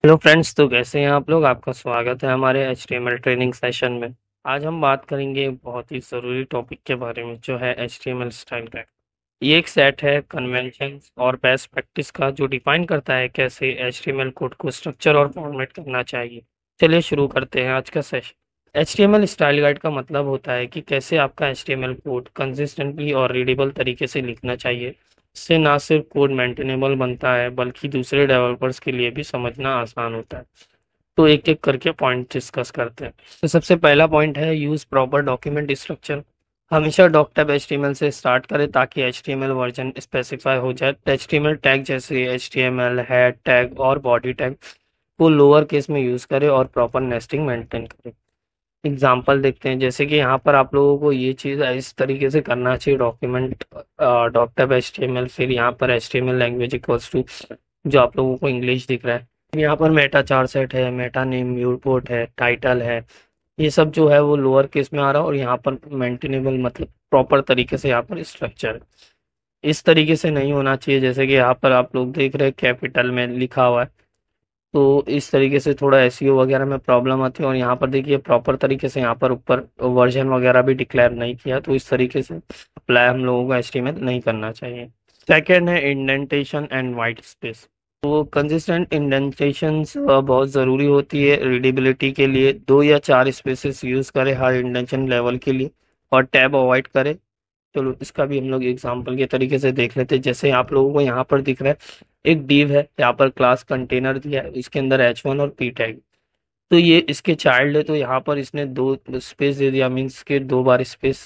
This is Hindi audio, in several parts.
हेलो फ्रेंड्स, तो कैसे हैं आप लोग। आपका स्वागत है हमारे HTML ट्रेनिंग सेशन में। आज हम बात करेंगे एक बहुत ही ज़रूरी टॉपिक के बारे में, जो है HTML स्टाइल गाइड। ये एक सेट है कन्वेंशंस और बेस्ट प्रैक्टिस का, जो डिफाइन करता है कैसे HTML कोड को स्ट्रक्चर और फॉर्मेट करना चाहिए। चलिए शुरू करते हैं आज का सेशन। HTML स्टाइल गाइड का मतलब होता है कि कैसे आपका HTML कोड कंसिस्टेंटली और रीडेबल तरीके से लिखना चाहिए। इससे ना सिर्फ कोड मेंटेनेबल बनता है, बल्कि दूसरे डेवलपर्स के लिए भी समझना आसान होता है। तो एक एक करके पॉइंट डिस्कस करते हैं। तो सबसे पहला पॉइंट है यूज प्रॉपर डॉक्यूमेंट स्ट्रक्चर। हमेशा डॉक टैब HTML से स्टार्ट करें ताकि HTML वर्जन स्पेसिफाई हो जाए। HTML टैग जैसे HTML हेड टैग और बॉडी टैग को लोअर केस में यूज करें और प्रॉपर नेस्टिंग मेंटेन करें। एग्जाम्पल देखते हैं, जैसे कि यहाँ पर आप लोगों को ये चीज़ इस तरीके से करना चाहिए। डॉक्यूमेंट डॉक टैब HTML, फिर यहाँ पर HTML लैंग्वेज इक्वल्स टू, जो आप लोगों को इंग्लिश दिख रहा है, यहाँ पर मेटा चार सेट है, मेटा नेम व्यू पोर्ट है, टाइटल है। ये सब जो है वो लोअर केस में आ रहा है, और यहाँ पर मेंटेनेबल मतलब प्रॉपर तरीके से यहाँ पर स्ट्रक्चर है। इस तरीके से नहीं होना चाहिए, जैसे कि यहाँ पर आप लोग देख रहे हैं कैपिटल में लिखा हुआ है। तो इस तरीके से थोड़ा SEO वगैरह में प्रॉब्लम आती है। और यहाँ पर देखिए प्रॉपर तरीके से यहाँ पर ऊपर वर्जन वगैरह भी डिक्लेयर नहीं किया, तो इस तरीके से अप्लाई हम लोगों को HTML नहीं करना चाहिए। सेकेंड है इंडेंटेशन एंड वाइट स्पेस। तो कंसिस्टेंट इंडेंटेशंस बहुत ज़रूरी होती है रीडेबिलिटी के लिए। 2 या 4 स्पेसेस यूज़ करें हर इंडेंशन लेवल के लिए, और टैब अवॉइड करें। चलो इसका भी हम लोग एग्जांपल के तरीके से देख लेते हैं। जैसे आप लोगों को यहाँ पर दिख रहा है, एक डिव है, यहाँ पर क्लास कंटेनर दिया है, इसके अंदर H1 और P टैग। तो ये इसके चाइल्ड है, तो यहाँ पर इसने 2 स्पेस दे दिया, मीन्स के 2 बार स्पेस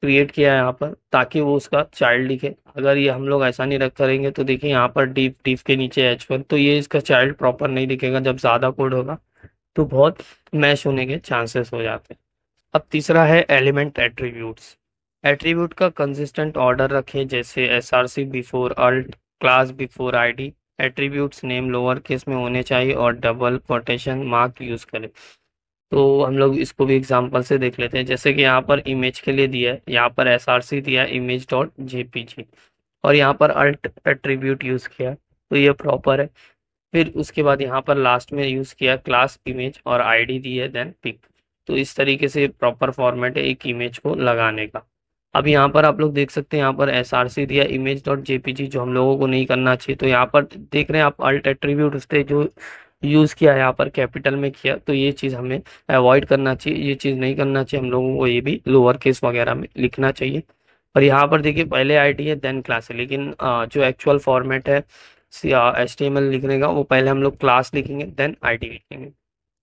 क्रिएट किया है यहाँ पर, ताकि वो उसका चाइल्ड दिखे। अगर ये हम लोग ऐसा नहीं रख करेंगे तो देखिए यहाँ पर डिव डिव के नीचे H1, तो ये इसका चाइल्ड प्रॉपर नहीं दिखेगा। जब ज़्यादा कोड होगा तो बहुत मैश होने के चांसेस हो जाते हैं। अब तीसरा है एलिमेंट एट्रीब्यूट्स। एट्रीब्यूट का कंसिस्टेंट ऑर्डर रखें, जैसे SRC before alt, class before ID। Attributes name lower case में होने चाहिए और डबल कोटेशन मार्क यूज करें। तो हम लोग इसको भी एग्जांपल से देख लेते हैं। जैसे कि यहाँ पर इमेज के लिए दिया है, यहाँ पर SRC दिया है image.jpg, और यहाँ पर अल्ट एट्रीब्यूट यूज किया है, तो ये प्रॉपर है। फिर उसके बाद यहाँ पर लास्ट में यूज किया क्लास इमेज और ID दी है देन पिक। तो इस तरीके से प्रॉपर फॉर्मेट है एक इमेज को लगाने का। अब यहाँ पर आप लोग देख सकते हैं, यहाँ पर SRC दिया image.jpg, जो हम लोगों को नहीं करना चाहिए। तो यहाँ पर देख रहे हैं आप अल्ट एट्रीब्यूट उसने जो यूज किया है यहाँ पर कैपिटल में किया, तो ये चीज़ हमें अवॉइड करना चाहिए। ये चीज़ नहीं करना चाहिए, हम लोगों को ये भी लोअर केस वगैरह में लिखना चाहिए। और यहाँ पर देखिए पहले ID है देन क्लास है, लेकिन जो एक्चुअल फॉर्मेट है HTML लिखने का, वो पहले हम लोग क्लास लिखेंगे देन ID लिखेंगे।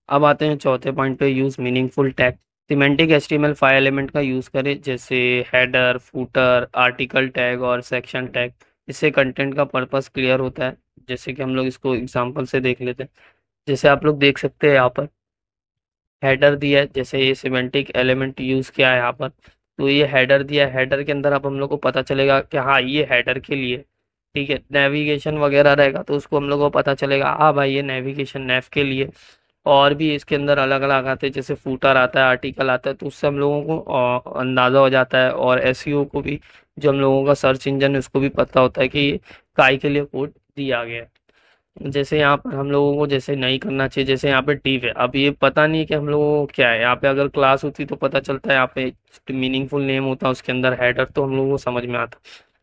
अब आते हैं चौथे पॉइंट पे, use meaningful tag. Semantic HTML 5 element का यूज करें, जैसे हेडर, फूटर, आर्टिकल टैग और सेक्शन टैग। इससे कंटेंट का पर्पस क्लियर होता है। जैसे कि हम लोग इसको एग्जांपल से देख लेते हैं। जैसे आप लोग देख सकते हैं यहाँ पर हेडर दिया है, जैसे ये सिमेंटिक एलिमेंट यूज किया है यहाँ पर। तो ये हेडर दिया है, हेडर के अंदर अब हम लोग को पता चलेगा कि हाँ ये हेडर के लिए, ठीक है। नेविगेशन वगैरह रहेगा तो उसको हम लोग को पता चलेगा, हाँ भाई ये नेविगेशन नेव के लिए। और भी इसके अंदर अलग अलग आते हैं, जैसे फूटर आता है, आर्टिकल आता है, तो उससे हम लोगों को अंदाजा हो जाता है। और SEO को भी, जो हम लोगों का सर्च इंजन है, उसको भी पता होता है कि ये काय के लिए कोड दिया गया है। जैसे यहाँ पर हम लोगों को जैसे नहीं करना चाहिए, जैसे यहाँ पे डिव है, अब ये पता नहीं है कि हम लोगों को क्या है। यहाँ पे अगर क्लास होती तो पता चलता है, यहाँ पे मीनिंगफुल नेम होता है, उसके अंदर हेडर, तो हम लोगों को समझ में आता।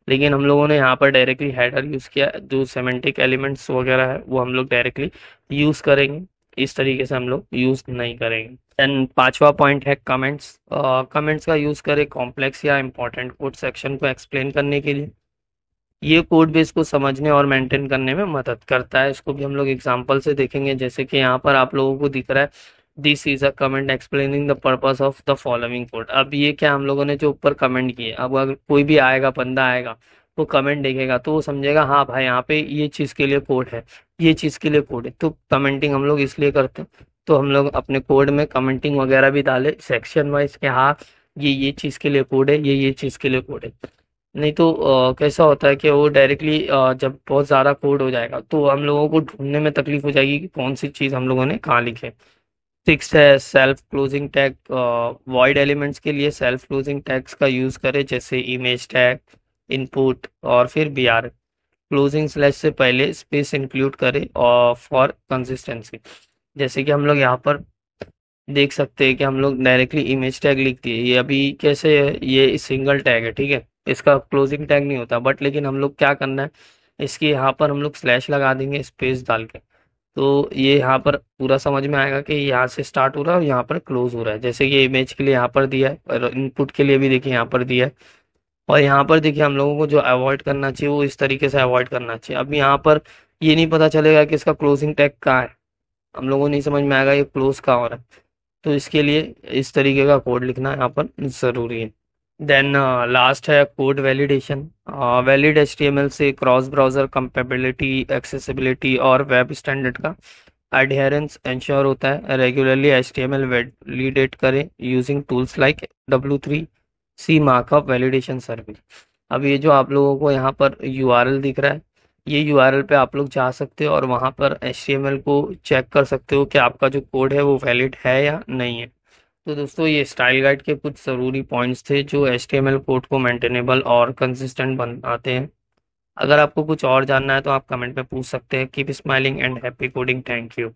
लेकिन हम लोगों ने यहाँ पर डायरेक्टली हेडर यूज किया है। जो सेमेंटिक एलिमेंट्स वगैरह है वो हम लोग डायरेक्टली यूज करेंगे, इस तरीके से हम लोग यूज नहीं करेंगे। देन पांचवा पॉइंट है कमेंट्स। कमेंट्स का यूज करें कॉम्प्लेक्स या इंपॉर्टेंट कोड सेक्शन को एक्सप्लेन करने के लिए। ये कोड बेस को समझने और मेंटेन करने में मदद करता है। इसको भी हम लोग एग्जांपल से देखेंगे। जैसे कि यहाँ पर आप लोगों को दिख रहा है, this is a comment explaining the purpose of the following code. अब ये क्या हम लोगों ने जो ऊपर कमेंट किए, अब अगर कोई भी आएगा, बंदा आएगा, वो कमेंट देखेगा तो वो समझेगा हाँ भाई यहाँ पे ये चीज़ के लिए कोड है, ये चीज़ के लिए कोड है। तो कमेंटिंग हम लोग इसलिए करते हैं। तो हम लोग अपने कोड में कमेंटिंग वगैरह भी डाले सेक्शन वाइज के, हाँ ये चीज़ के लिए कोड है, ये चीज़ के लिए कोड है। नहीं तो कैसा होता है कि वो डायरेक्टली जब बहुत ज़्यादा कोड हो जाएगा तो हम लोगों को ढूंढने में तकलीफ हो जाएगी कि कौन सी चीज़ हम लोगों ने कहाँ लिखे। सिक्स है self closing tag. Void elements के लिए सेल्फ क्लोजिंग टैग्स का यूज़ करें, जैसे इमेज टैग, इनपुट और फिर BR। क्लोजिंग स्लैश से पहले स्पेस इंक्लूड करें और फॉर कंसिस्टेंसी। जैसे कि हम लोग यहाँ पर देख सकते हैं कि हम लोग डायरेक्टली इमेज टैग लिख दिए। ये अभी कैसे है, ये सिंगल टैग है, ठीक है, इसका क्लोजिंग टैग नहीं होता। बट लेकिन हम लोग क्या करना है, इसके यहाँ पर हम लोग स्लैश लगा देंगे स्पेस डाल के। तो ये यहाँ पर पूरा समझ में आएगा कि यहाँ से स्टार्ट हो रहा है और यहाँ पर क्लोज हो रहा है। जैसे कि इमेज के लिए यहाँ पर दिया है और इनपुट के लिए भी देखिए यहाँ पर दिया है। और यहाँ पर देखिए हम लोगों को जो अवॉइड करना चाहिए वो इस तरीके से अवॉइड करना चाहिए। अब यहाँ पर ये नहीं पता चलेगा कि इसका क्लोजिंग टैग कहाँ है, हम लोगों को नहीं समझ में आएगा ये क्लोज कहाँ हो रहा है। तो इसके लिए इस तरीके का कोड लिखना यहाँ पर ज़रूरी है। देन लास्ट है कोड वैलिडेशन। वैलिड एचटीएमएल से क्रॉस ब्राउज़र कंपेबिलिटी, एक्सेसिबिलिटी और वेब स्टैंडर्ड का एडहेरेंस इंश्योर होता है। रेगुलरली एचटीएमएल वैलिडेट करें using tools like W3C markup validation service. अब ये जो आप लोगों को यहाँ पर यूआरएल दिख रहा है, ये यूआरएल पे आप लोग जा सकते हो और वहाँ पर एचटीएमएल को चेक कर सकते हो कि आपका जो कोड है वो वैलिड है या नहीं है। तो दोस्तों ये स्टाइल गाइड के कुछ ज़रूरी पॉइंट्स थे जो HTML कोड को मेंटेनेबल और कंसिस्टेंट बनाते हैं। अगर आपको कुछ और जानना है तो आप कमेंट में पूछ सकते हैं। Keep smiling and happy coding. Thank you.